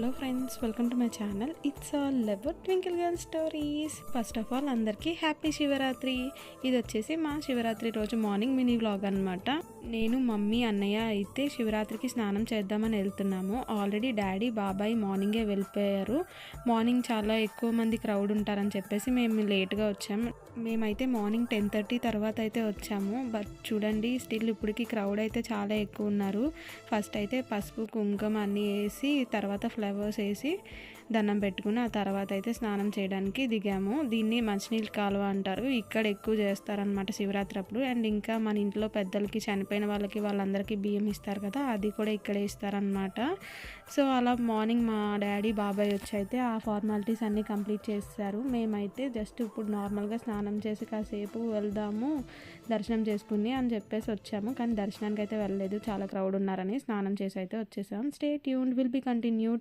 Hello friends, welcome to my channel. It's all about twinkle girl stories. First of all అందరికీ happy Shivaratri. ఇది వచ్చేసి మా శివరాత్రి రోజు morning mini vlog అనమాట. నేను, మమ్మీ, అన్నయ్య అయితే శివరాత్రికి స్నానం చేద్దామని వెళ్తున్నాము. ఆల్రెడీ డాడీ, బాబాయ్ మార్నింగే వెళ్ళిపోయారు. మార్నింగ్ చాలా ఎక్కువ మంది క్రౌడ్ ఉంటారని చెప్పేసి మేము లేట్గా వచ్చాము. మేమైతే మార్నింగ్ 10:30 తర్వాత అయితే వచ్చాము. బట్ చూడండి, స్టిల్ ఇప్పటికి క్రౌడ్ అయితే చాలా ఎక్కువ ఉన్నారు. ఫస్ట్ అయితే పసుపు, కుంకుమ అన్నీ వేసి, తర్వాత ఫ్లవర్స్ వేసి దండం పెట్టుకుని ఆ తర్వాత అయితే స్నానం చేయడానికి దిగాము. దీన్ని మంచినీళ్ళ కాలువ అంటారు. ఇక్కడ ఎక్కువ చేస్తారనమాట శివరాత్రి అప్పుడు. అండ్ ఇంకా మన ఇంట్లో పెద్దలకి, చనిపోయిన వాళ్ళందరికీ బియ్యం ఇస్తారు కదా, అది కూడా ఇక్కడే ఇస్తారనమాట. సో అలా మార్నింగ్ మా డాడీ, బాబాయ్ వచ్చి అయితే ఆ ఫార్మాలిటీస్ అన్నీ కంప్లీట్ చేస్తారు. మేమైతే జస్ట్ ఇప్పుడు నార్మల్గా స్నానం చేసి కాసేపు వెళ్దాము, దర్శనం చేసుకుని అని చెప్పేసి వచ్చాము. కానీ దర్శనానికి అయితే వెళ్ళలేదు, చాలా క్రౌడ్ ఉన్నారని. స్నానం చేసి అయితే వచ్చేసాం. Stay tuned, will be continued.